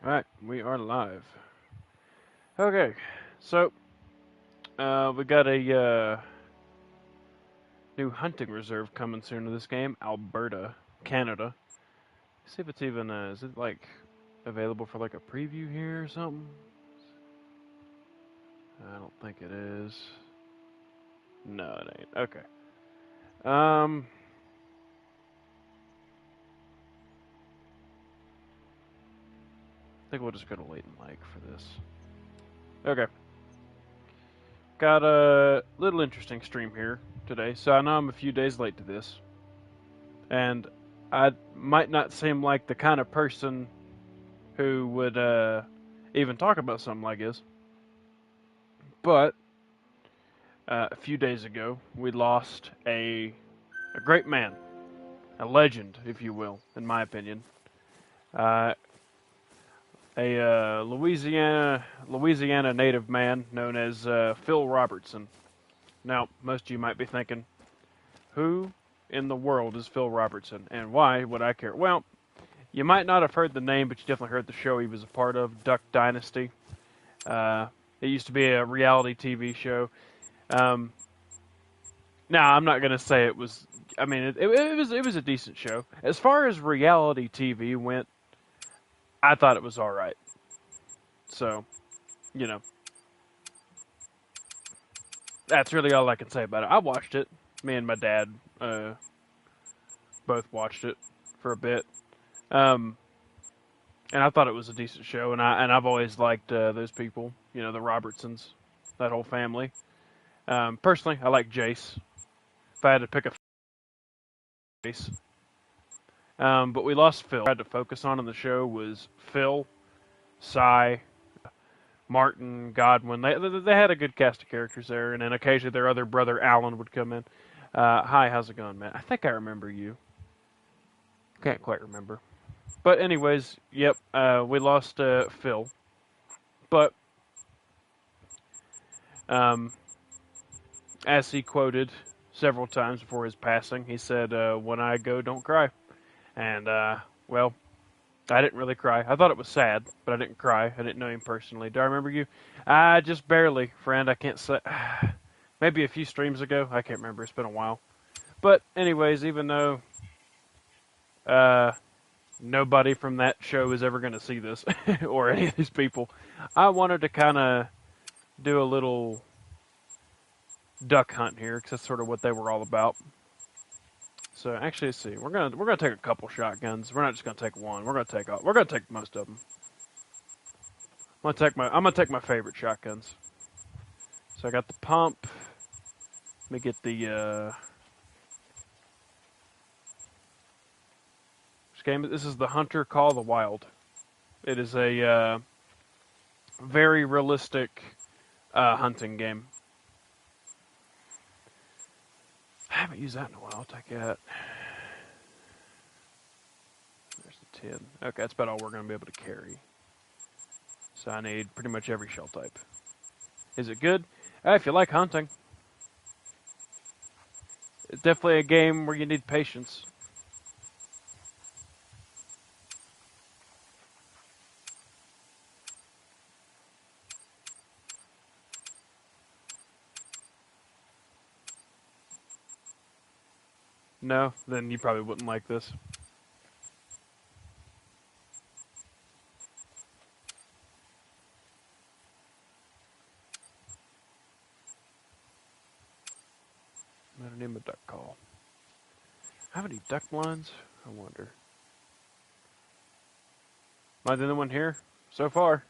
Alright, we are live. Okay, so we got a new hunting reserve coming soon to this game, Alberta, Canada. See if it's even is it like available for like a preview here or something? I don't think it is. No, it ain't. Okay. I think we'll just go to Leighton Lake for this. Okay. Got a little interesting stream here today, so I know I'm a few days late to this, and I might not seem like the kind of person who would even talk about something like this. But a few days ago, we lost a great man, a legend, if you will, in my opinion. Uh, a Louisiana native man known as Phil Robertson. Now, most of you might be thinking, who in the world is Phil Robertson, and why would I care? Well, you might not have heard the name, but you definitely heard the show he was a part of, Duck Dynasty. It used to be a reality TV show. Um, now, I'm not gonna say it was. I mean, it was a decent show. As far as reality TV went, I thought it was all right. So, you know, that's really all I can say about it. I watched it. Me and my dad both watched it for a bit, um, and I thought it was a decent show. And I've always liked those people. You know, the Robertsons, that whole family. Personally, I like Jace. If I had to pick a face, but we lost Phil. What I had to focus on in the show was Phil, Cy, Martin, Godwin. They had a good cast of characters there, and then occasionally their other brother Alan would come in. Hi, how's it going, man? I think I remember you. Can't quite remember. But anyways, yep, we lost Phil. But um, as he quoted several times before his passing, he said, "When I go, don't cry." And well, I didn't really cry. I thought it was sad, but I didn't cry. I didn't know him personally. Do I remember you? Just barely, friend. I can't say. Maybe a few streams ago. I can't remember. It's been a while. But anyways, even though uh, nobody from that show is ever going to see this or any of these people, I wanted to kind of do a little duck hunt here because that's sort of what they were all about. So actually, let's see. We're gonna take a couple shotguns. We're not just gonna take one. We're gonna take most of them. I'm gonna take my favorite shotguns. So I got the pump. Let me get the this is the Hunter Call of the Wild. It is a very realistic hunting game. I haven't used that in a while. I'll take that. There's the 10. Okay, that's about all we're going to be able to carry. So I need pretty much every shell type. Is it good? If you like hunting. It's definitely a game where you need patience. No? Then you probably wouldn't like this. I'm going to name a duck call. Have any duck blinds? I wonder. Am I the only one here? So far.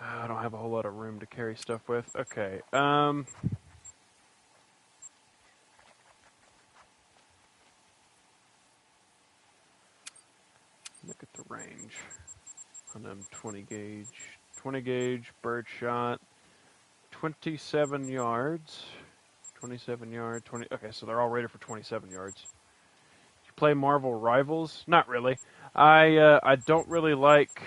I don't have a whole lot of room to carry stuff with. Okay. Look at the range on them 20 gauge bird shot, 27 yards. 27 yard, 20. Okay, so they're all rated for 27 yards. You play Marvel Rivals? Not really. I don't really like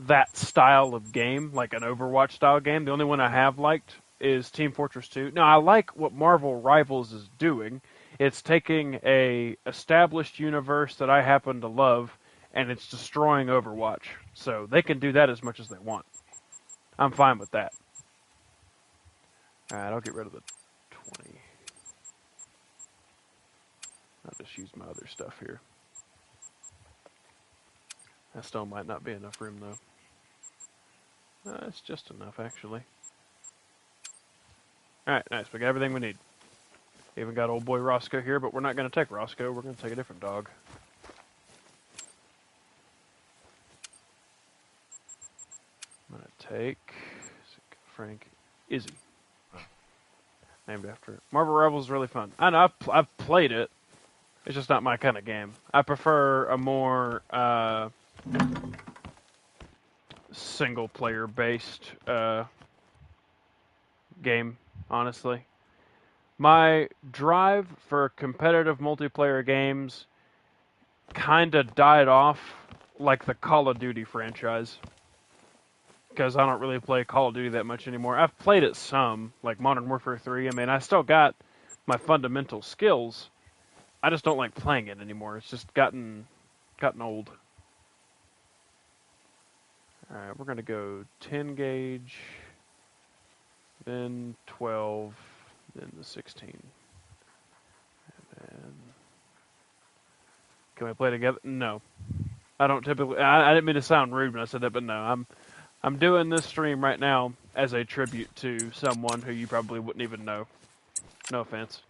that style of game, like an Overwatch style game. The only one I have liked is Team Fortress 2. Now, I like what Marvel Rivals is doing. It's taking a established universe that I happen to love, and it's destroying Overwatch. So they can do that as much as they want. I'm fine with that. Alright, I'll get rid of the 20. I'll just use my other stuff here. That still might not be enough room, though. It's just enough, actually. Alright, nice. We got everything we need. Even got old boy Roscoe here, but we're not going to take Roscoe. We're going to take a different dog. I'm going to take Frank Izzy. Named after it. Marvel Rivals is really fun. I know, I've played it. It's just not my kind of game. I prefer a more single-player based game, honestly. My drive for competitive multiplayer games kind of died off like the Call of Duty franchise. Because I don't really play Call of Duty that much anymore. I've played it some, like Modern Warfare 3. I mean, I still got my fundamental skills. I just don't like playing it anymore. It's just gotten old. Alright, we're going to go 10 gauge, then 12, then the 16. And then... Can we play together? No. I don't typically... I didn't mean to sound rude when I said that, but no. I'm doing this stream right now as a tribute to someone who you probably wouldn't even know. No offense.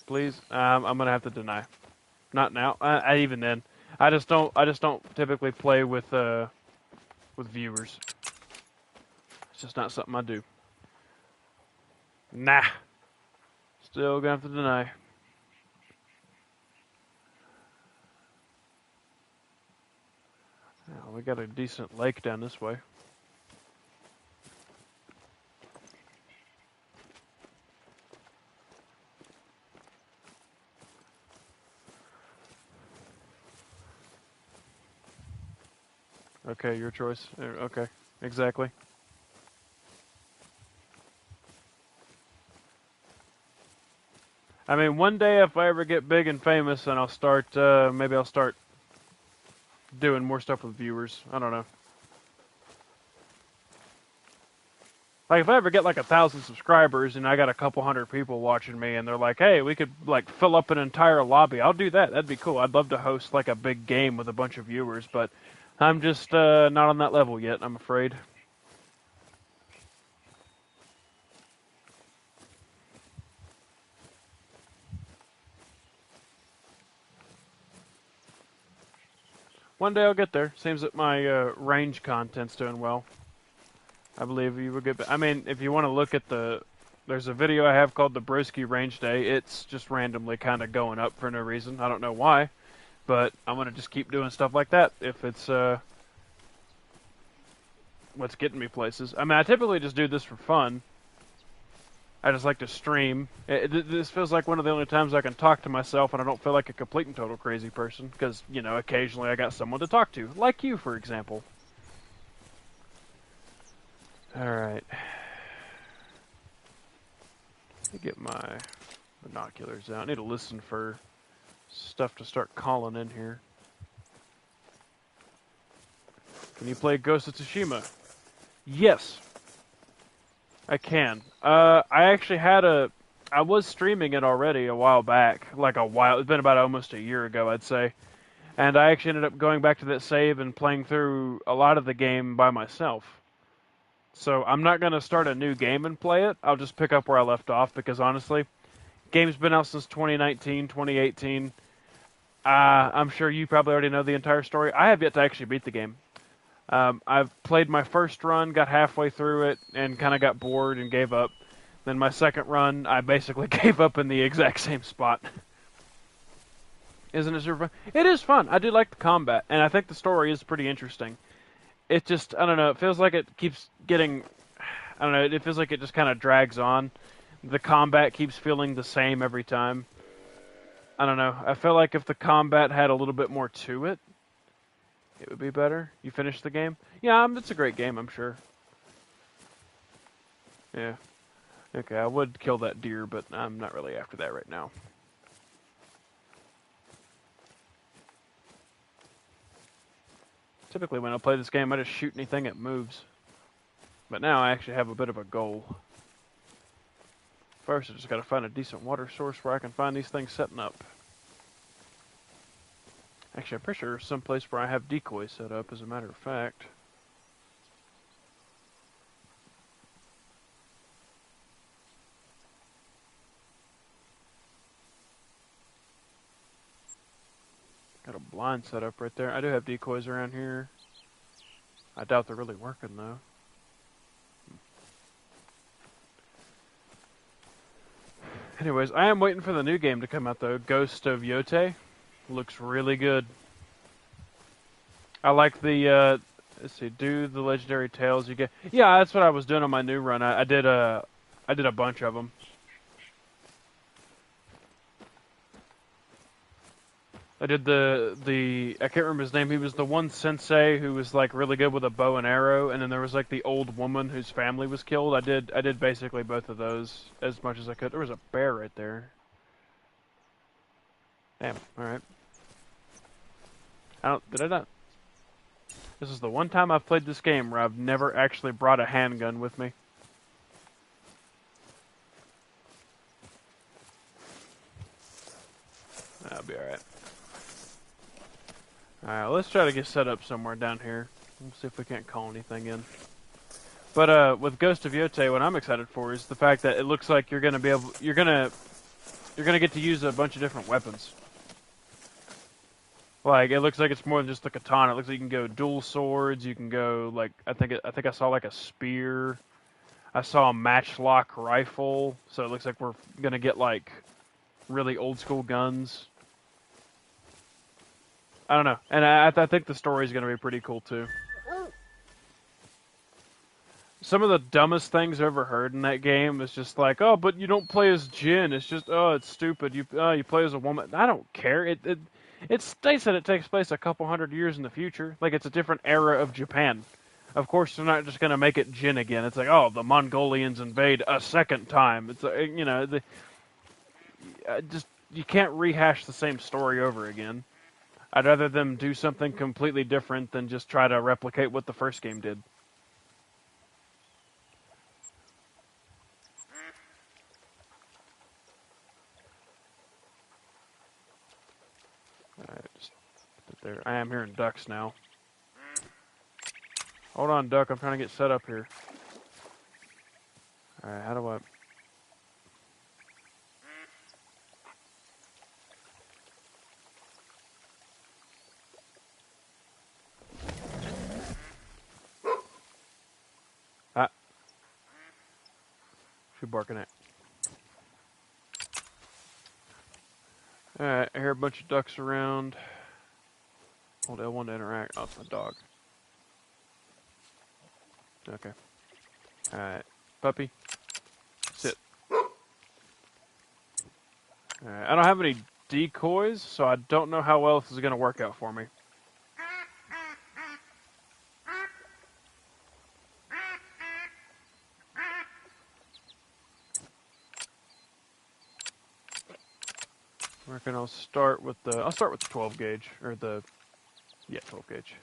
Please, I'm gonna have to deny. Not now. Even then, I just don't typically play with viewers. It's just not something I do. Nah. Still gonna have to deny. Oh, we got a decent lake down this way. Okay, your choice. Okay, exactly. I mean, one day if I ever get big and famous, then I'll start, maybe I'll start doing more stuff with viewers. I don't know. Like, if I ever get like 1,000 subscribers and I got a couple hundred people watching me and they're like, hey, we could like fill up an entire lobby, I'll do that. That'd be cool. I'd love to host like a big game with a bunch of viewers, but I'm just not on that level yet, I'm afraid. One day I'll get there. Seems that my range content's doing well. I believe you will get... I mean, if you want to look at the... There's a video I have called the Broski Range Day. It's just randomly kind of going up for no reason. I don't know why. But I'm going to just keep doing stuff like that if it's what's getting me places. I mean, I typically just do this for fun. I just like to stream. This feels like one of the only times I can talk to myself and I don't feel like a complete and total crazy person. Because, you know, occasionally I got someone to talk to. Like you, for example. Alright. Let me get my binoculars out. I need to listen for stuff to start calling in here. Can you play Ghost of Tsushima? Yes. I can. I actually had I was streaming it already a while back. It's been about almost a year ago, I'd say. And I actually ended up going back to that save and playing through a lot of the game by myself. So I'm not going to start a new game and play it. I'll just pick up where I left off because honestly, game's been out since 2019, 2018. I'm sure you probably already know the entire story. I have yet to actually beat the game. I've played my first run, got halfway through it, and kind of got bored and gave up. Then my second run, I basically gave up in the exact same spot. Isn't it super fun? It is fun. I do like the combat, and I think the story is pretty interesting. It just, I don't know, it feels like it keeps getting, I don't know, it feels like it just kind of drags on. The combat keeps feeling the same every time. I don't know. I feel like if the combat had a little bit more to it, it would be better. You finished the game? Yeah, it's a great game, I'm sure. Yeah. Okay, I would kill that deer, but I'm not really after that right now. Typically when I play this game, I just shoot anything that moves. But now I actually have a bit of a goal. First, I just gotta find a decent water source where I can find these things setting up. Actually, I'm pretty sure there's some place where I have decoys set up, as a matter of fact. Got a blind set up right there. I do have decoys around here. I doubt they're really working, though. Anyways, I am waiting for the new game to come out, though. Ghost of Yotei. Looks really good. I like the, let's see, do the legendary tales you get. Yeah, that's what I was doing on my new run. I did a bunch of them. I did I can't remember his name. He was the one sensei who was like really good with a bow and arrow, and then there was like the old woman whose family was killed. I did basically both of those as much as I could. There was a bear right there. Damn. All right. Did I not? This is the one time I've played this game where I've never actually brought a handgun with me. That'll be alright. Alright, let's try to get set up somewhere down here. We'll see if we can't call anything in. But with Ghost of Yotei, what I'm excited for is the fact that it looks like you're gonna get to use a bunch of different weapons. Like, it looks like it's more than just the katana. It looks like you can go dual swords. You can go like I think I saw like a spear. I saw a matchlock rifle. So it looks like we're gonna get like really old school guns. I don't know, and I think the story is gonna be pretty cool too. Some of the dumbest things I've ever heard in that game is just like, oh, but you don't play as Jin. It's just, oh, it's stupid. You play as a woman. I don't care. It states that it takes place a couple hundred years in the future. Like, it's a different era of Japan. Of course, they're not just going to make it Jin again. It's like, oh, the Mongolians invade a second time. It's, just, you can't rehash the same story over again. I'd rather them do something completely different than just try to replicate what the first game did. Alright, just put it there. I am hearing ducks now. Hold on, duck. I'm trying to get set up here. Alright, how do I... Ah. Who's barking at? Alright, I hear a bunch of ducks around. Hold L1 to interact. Oh, it's my dog. Okay. Alright. Puppy. Sit. Alright, I don't have any decoys, so I don't know how well this is going to work out for me. I reckon I'll start with the 12 gauge, or the, yeah, 12 gauge.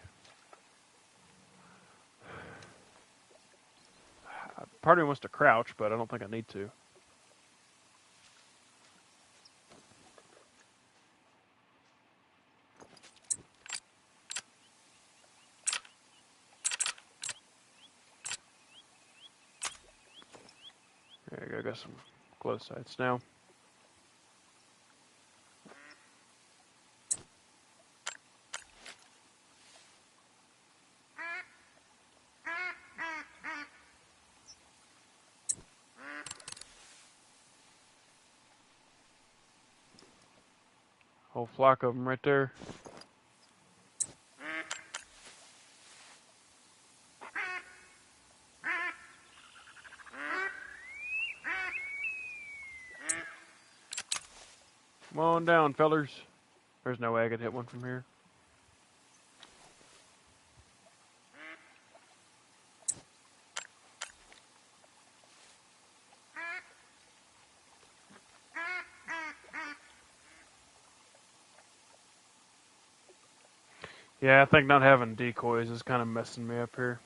Part of me wants to crouch, but I don't think I need to. There you go, got some glow sights now. Whole flock of them right there. Come on, on down, fellers. There's no way I could hit one from here. Yeah, I think not having decoys is kind of messing me up here.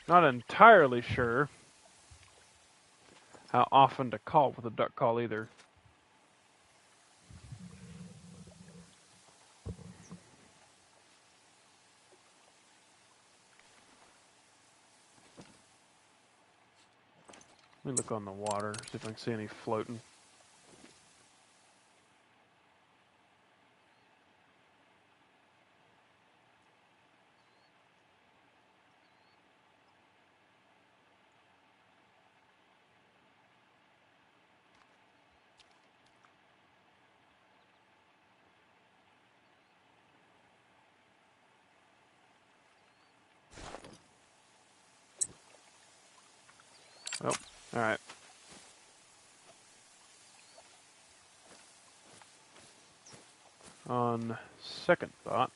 Not entirely sure how often to call with a duck call either. Let me look on the water, see if I can see any floating. Oh, alright. On second thought,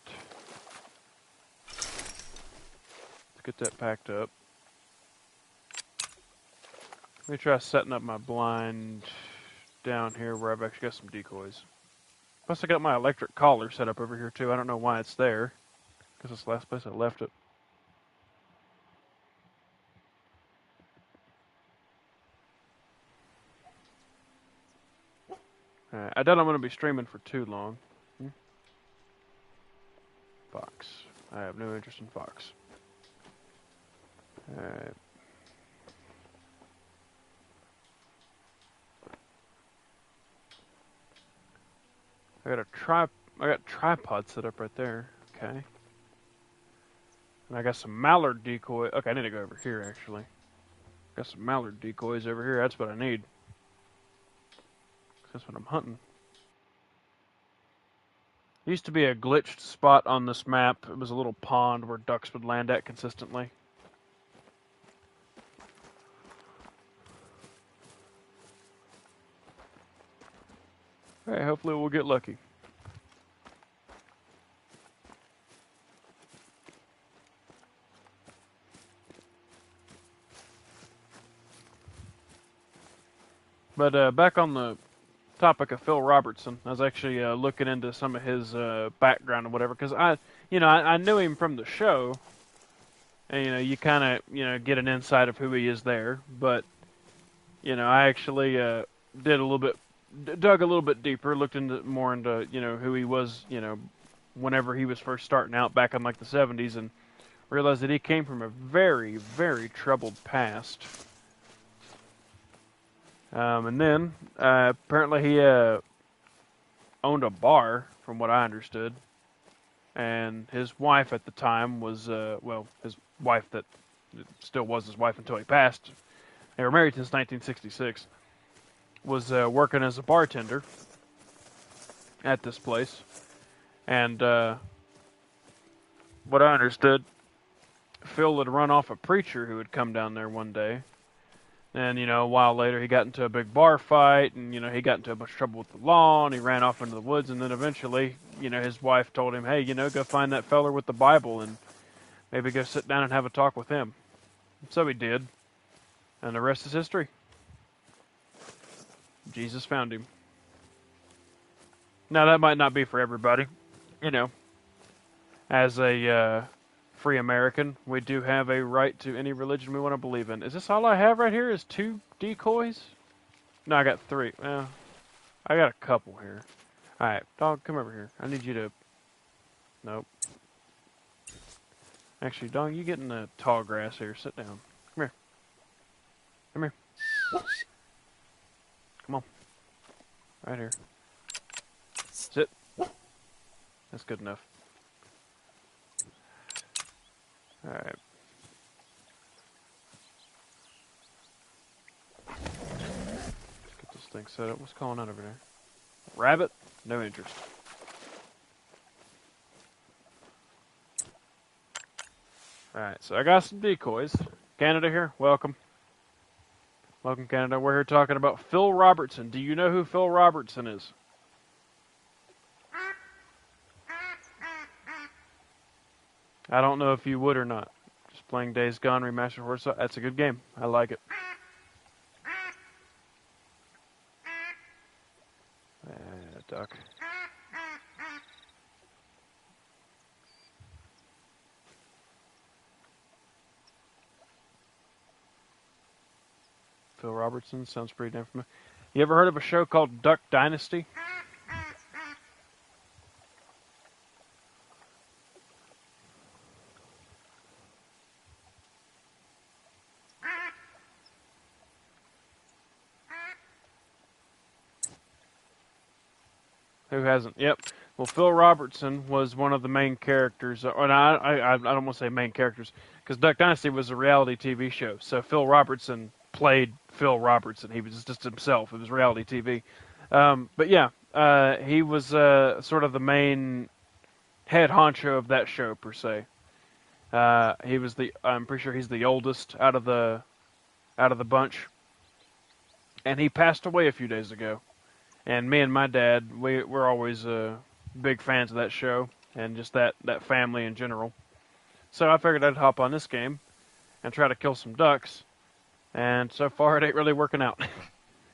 let's get that packed up. Let me try setting up my blind down here where I've actually got some decoys. Plus I got my electric collar set up over here too. I don't know why it's there, because it's the last place I left it. Alright, I doubt I'm going to be streaming for too long. Fox. I have no interest in Fox. Alright. I got tripod set up right there. Okay. And I got some mallard decoy. Okay, I need to go over here actually. Got some mallard decoys over here. That's what I need. That's what I'm hunting. Used to be a glitched spot on this map. It was a little pond where ducks would land at consistently. Hey, hopefully we'll get lucky. But back on the topic of Phil Robertson, I was actually looking into some of his background and whatever, because I knew him from the show, and you kind of get an insight of who he is there. But I actually did a little bit, dug a little bit deeper, looked into more into who he was, whenever he was first starting out back in like the '70s, and realized that he came from a very, very troubled past. And then apparently he owned a bar, from what I understood, and his wife at the time was his wife that still was his wife until he passed. They were married since 1966. Was working as a bartender at this place, and what I understood, Phil had run off a preacher who had come down there one day. And, a while later he got into a big bar fight, and, he got into a bunch of trouble with the law, and he ran off into the woods, and then eventually, his wife told him, hey, go find that feller with the Bible, and maybe go sit down and have a talk with him. And so he did, and the rest is history. Jesus found him. Now, that might not be for everybody, as a free American, we do have a right to any religion we want to believe in. Is this all I have right here? Is 2 decoys? No, I got 3. Well, I got a couple here. Alright, dog, come over here. I need you to... Nope. Actually, dog, you get in the tall grass here. Sit down. Come here. Come here. Come on. Right here. Sit. That's good enough. Alright. Let's get this thing set up. What's calling out over there? Rabbit, no interest. Alright, so I got some decoys. Canada here, welcome. Welcome, Canada. We're here talking about Phil Robertson. Do you know who Phil Robertson is? I don't know if you would or not. Just playing Days Gone Remastered Horse. That's a good game. I like it. Duck. Phil Robertson sounds pretty damn familiar. You ever heard of a show called Duck Dynasty? Who hasn't? Yep. Well, Phil Robertson was one of the main characters. Or I don't want to say main characters, because Duck Dynasty was a reality TV show. So Phil Robertson played Phil Robertson. He was just himself. It was reality TV. But yeah, he was sort of the main head honcho of that show per se. He was I'm pretty sure he's the oldest out of the bunch, and he passed away a few days ago. And me and my dad, we're always big fans of that show and just that family in general. So I figured I'd hop on this game and try to kill some ducks. And so far it ain't really working out.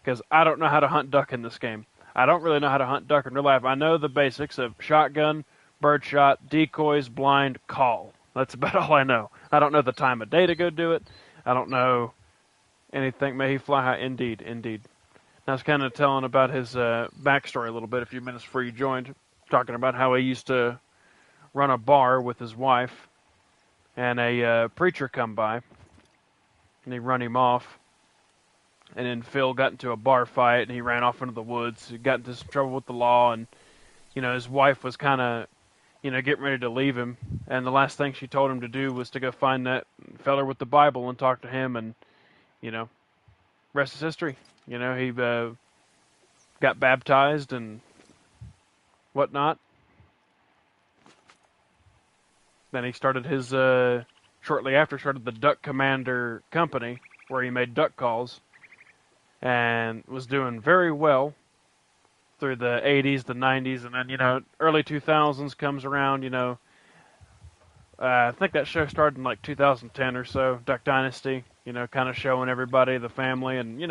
Because I don't know how to hunt duck in this game. I don't really know how to hunt duck in real life. I know the basics of shotgun, birdshot, decoys, blind, call. That's about all I know. I don't know the time of day to go do it. I don't know anything. May he fly high. Indeed, indeed. I was kind of telling about his backstory a little bit a few minutes before you joined, talking about how he used to run a bar with his wife, and a preacher come by, and he run him off, and then Phil got into a bar fight, and he ran off into the woods. He got into some trouble with the law, and his wife was kind of getting ready to leave him, and the last thing she told him to do was to go find that feller with the Bible and talk to him, and rest is history. He got baptized and whatnot. Then he started shortly after, started the Duck Commander Company, where he made duck calls, and was doing very well through the 80s, the 90s, and then, early 2000s comes around, I think that show started in like 2010 or so, Duck Dynasty, kind of showing everybody, the family, and,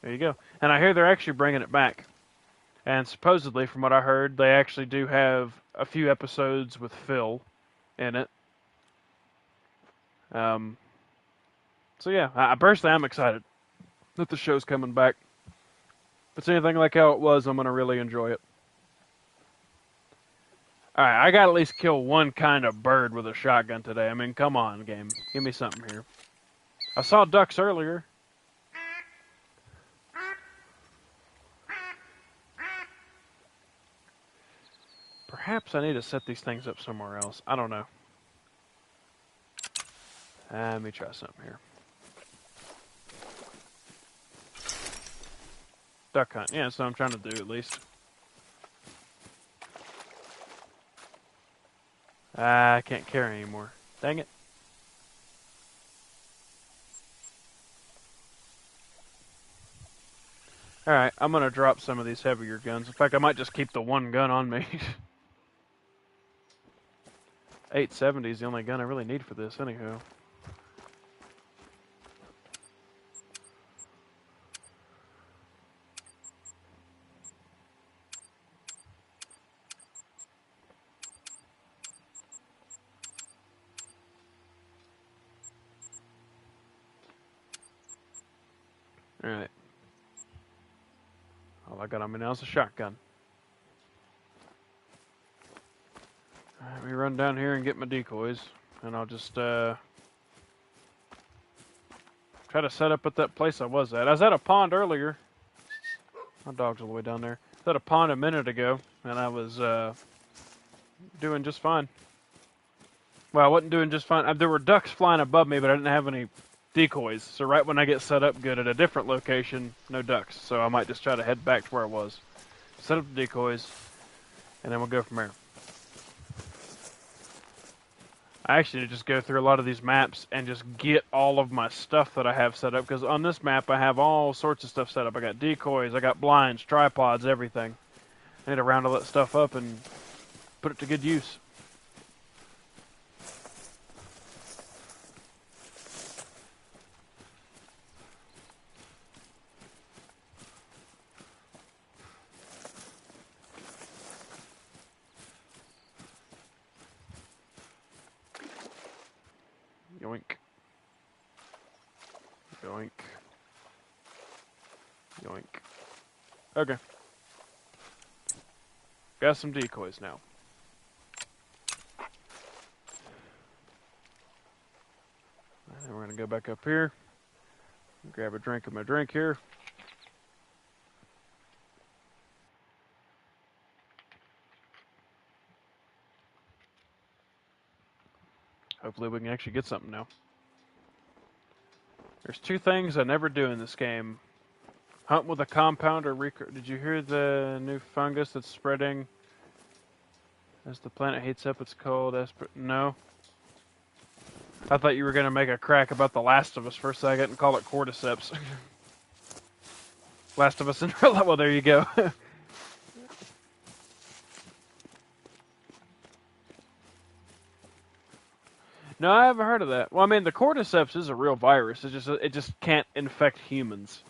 there you go. And I hear they're actually bringing it back. And supposedly, from what I heard, they actually do have a few episodes with Phil in it. So yeah, I personally I'm excited that the show's coming back. If it's anything like how it was, I'm going to really enjoy it. Alright, I got to at least kill one kind of bird with a shotgun today. I mean, come on, game. Give me something here. I saw ducks earlier. Perhaps I need to set these things up somewhere else. I don't know. Let me try something here. Duck hunt. Yeah, that's what I'm trying to do at least. I can't carry anymore. Dang it. Alright, I'm going to drop some of these heavier guns. In fact, I might just keep the one gun on me. 870 is the only gun I really need for this, anyhow. Alright. All I got on me now is a shotgun. Let me run down here and get my decoys, and I'll just try to set up at that place I was at. I was at a pond earlier. My dog's all the way down there. I was at a pond a minute ago, and I was doing just fine. Well, I wasn't doing just fine. There were ducks flying above me, but I didn't have any decoys. So right when I get set up good at a different location, no ducks. So I might just try to head back to where I was. set up the decoys, and then we'll go from there. I actually need to just go through a lot of these maps and just get all of my stuff that I have set up, because on this map I have all sorts of stuff set up. I got decoys, I got blinds, tripods, everything. I need to round all that stuff up and put it to good use. Yoink. Yoink. Yoink. Okay. Got some decoys now. And then we're going to go back up here. Grab a drink of my drink here. Hopefully we can actually get something now. There's two things I never do in this game. Hunt with a compound or Did you hear the new fungus that's spreading? As the planet heats up, it's cold. No. I thought you were going to make a crack about The Last of Us for a second and call it cordyceps. Last of Us in real life. Well, there you go. No, I haven't heard of that. Well, I mean, the cordyceps is a real virus. It just can't infect humans.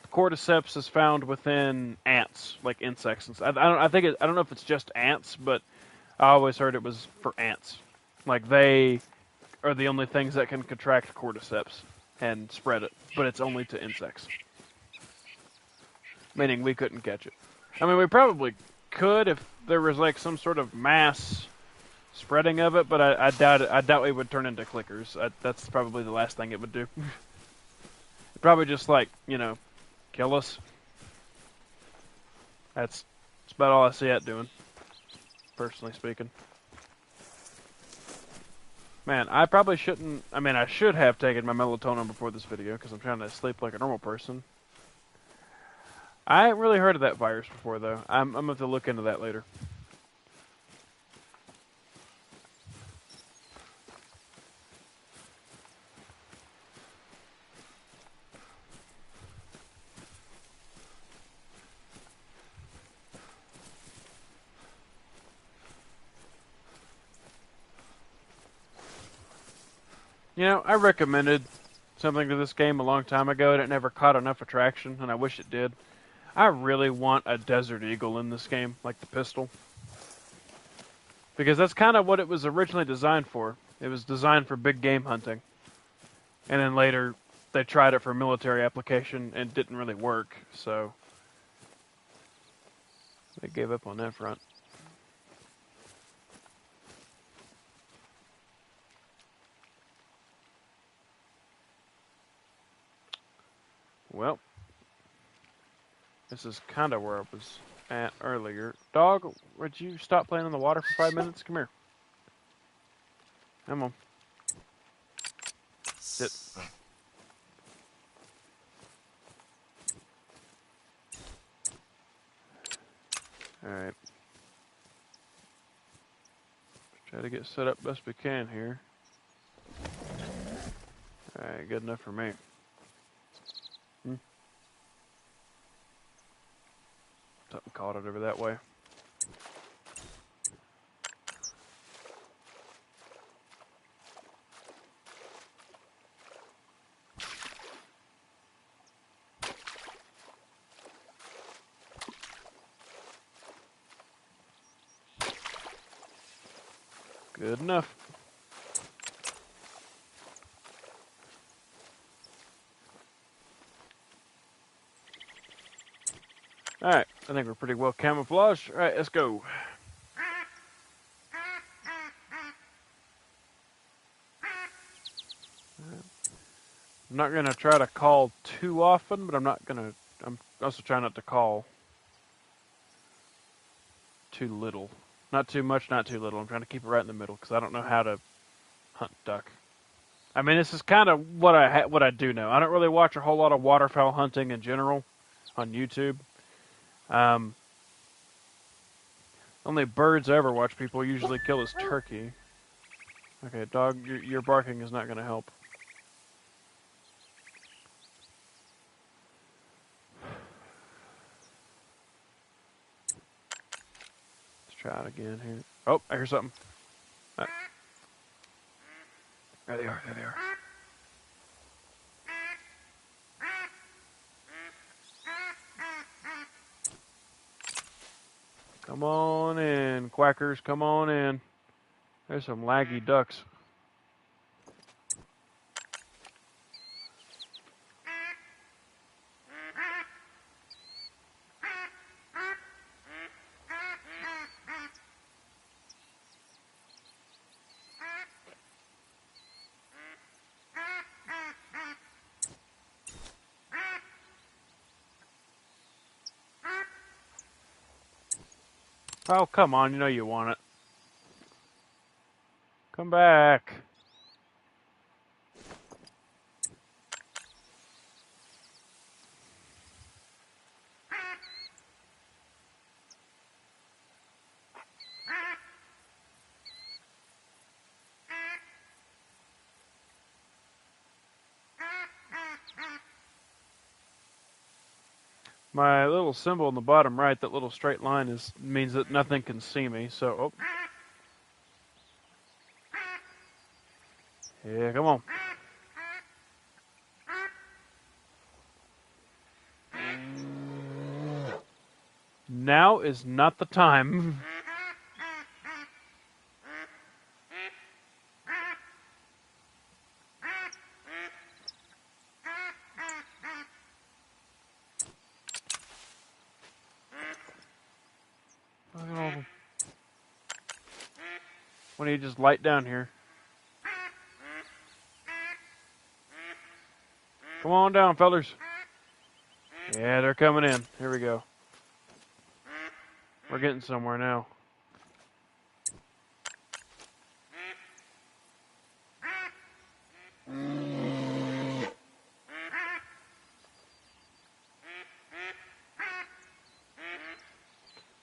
The cordyceps is found within ants, like insects. And I don't know if it's just ants, but I always heard it was for ants. Like they are the only things that can contract cordyceps and spread it, but it's only to insects. Meaning we couldn't catch it. I mean, we probably could if there was like some sort of mass spreading of it, but I doubt it. I doubt it would turn into clickers. That's probably the last thing it would do. It'd probably just like, kill us. That's about all I see it doing, personally speaking. Man, I probably shouldn't. I mean, I should have taken my melatonin before this video because I'm trying to sleep like a normal person. I ain't really heard of that virus before, though. I'm going to have to look into that later. I recommended something to this game a long time ago, and it never caught enough attraction, and I wish it did. I really want a Desert Eagle in this game, like the pistol. Because that's kind of what it was originally designed for. It was designed for big game hunting. And then later, they tried it for military application, and it didn't really work, so they gave up on that front. Well, this is kind of where I was at earlier. Dog, would you stop playing in the water for 5 minutes? Come here. Come on. Sit. Alright. Try to get set up best we can here. Alright, good enough for me. Something caught it over that way. Good enough. Alright, I think we're pretty well camouflaged. Alright, let's go. I'm not going to try to call too often, but I'm also trying not to call too little. Not too much, not too little. I'm trying to keep it right in the middle, because I don't know how to hunt duck. I mean, this is kind of what I do know. I don't really watch a whole lot of waterfowl hunting in general on YouTube. Only birds I ever watch people usually kill is turkey. Okay, dog, your barking is not going to help. Let's try it again here. Oh, I hear something. There they are, there they are. Come on in, quackers, come on in. There's some laggy ducks. Oh, come on, you know you want it. Come back. My little symbol in the bottom right, that little straight line, means that nothing can see me, so, oh. Yeah, come on. Now is not the time. Look at all of them. Why don't you just light down here? Come on down, fellers. Yeah, they're coming in. Here we go. We're getting somewhere now.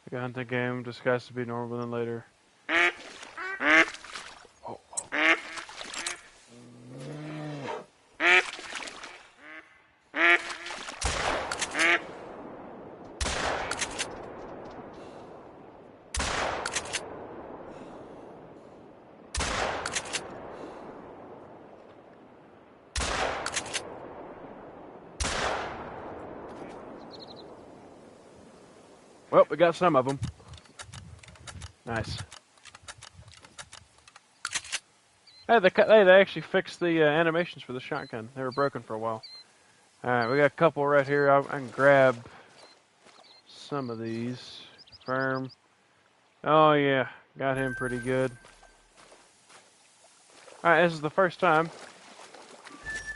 Like a hunting game, disguised to be normal, then later. Oh, oh. Well, we got some of them. Nice. Hey, they actually fixed the animations for the shotgun. They were broken for a while. Alright, we got a couple right here. I can grab some of these. Firm. Oh, yeah. Got him pretty good. Alright, this is the first time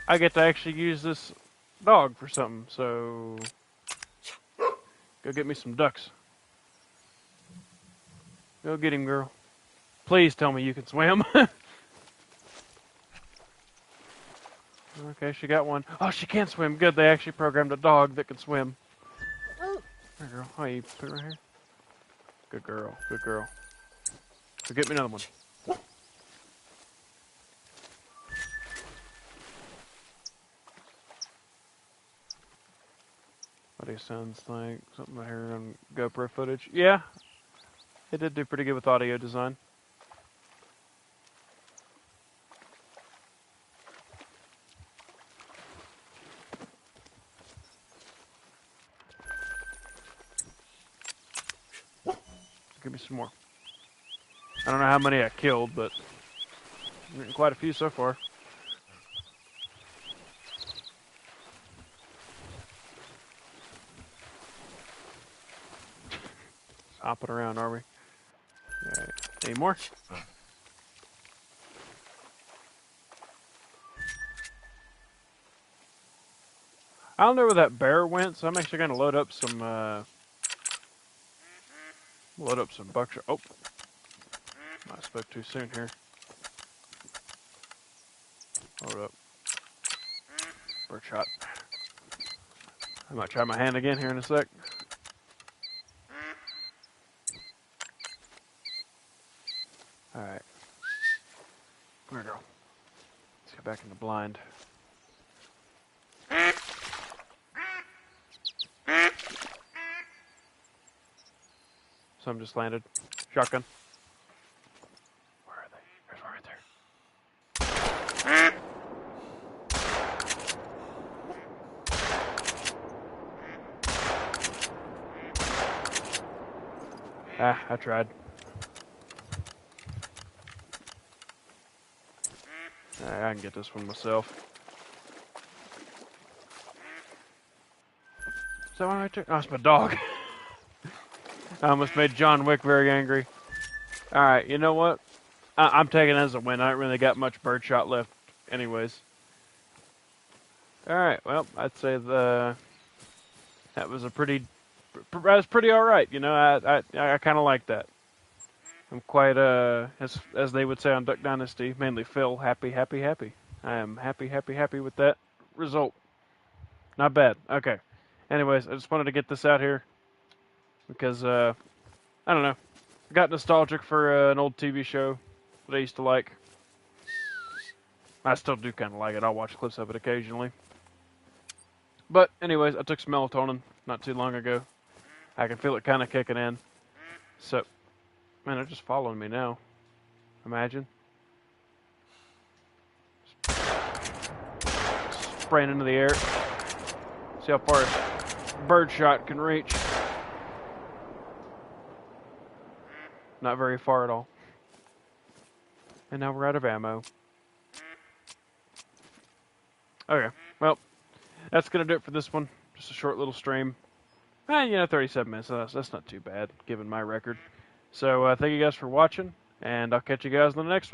I get to actually use this dog for something, so go get me some ducks. Go get him, girl. Please tell me you can swim. Okay, she got one. Oh, she can swim. Good, they actually programmed a dog that can swim. There, girl. Oh, you put it right here. Good girl. Good girl. So get me another one. What do you sounds like? Something I heard on GoPro footage. Yeah, it did do pretty good with audio design. Give me some more. I don't know how many I killed, but I'm getting quite a few so far. Hopping around, are we? Alright. Any more? I don't know where that bear went, so I'm actually going to load up some buckshot. Oh, I spoke too soon here. Hold up. Birdshot. I might try my hand again here in a sec. Alright. There we go. Let's get back in the blind. Some just landed. Shotgun. Where are they? There's one right there. Ah, I tried. Alright, I can get this one myself. Is that one right there? Oh, it's my dog. I almost made John Wick very angry. Alright, you know what? I'm taking it as a win. I don't really got much birdshot left anyways. Alright, well, I'd say that was pretty alright, you know, I kind of like that. I'm quite, as they would say on Duck Dynasty, mainly Phil, happy. I am happy with that result. Not bad. Okay. Anyways, I just wanted to get this out here because, I don't know. I got nostalgic for an old TV show that I used to like. I still do kind of like it. I'll watch clips of it occasionally. But anyways, I took some melatonin not too long ago. I can feel it kind of kicking in. So, man, they're just following me now. Imagine. Spraying into the air. See how far a birdshot can reach. Not very far at all. And now we're out of ammo. Okay, well, that's going to do it for this one. Just a short little stream. 37 minutes. That's not too bad, given my record. So, thank you guys for watching, and I'll catch you guys in the next one.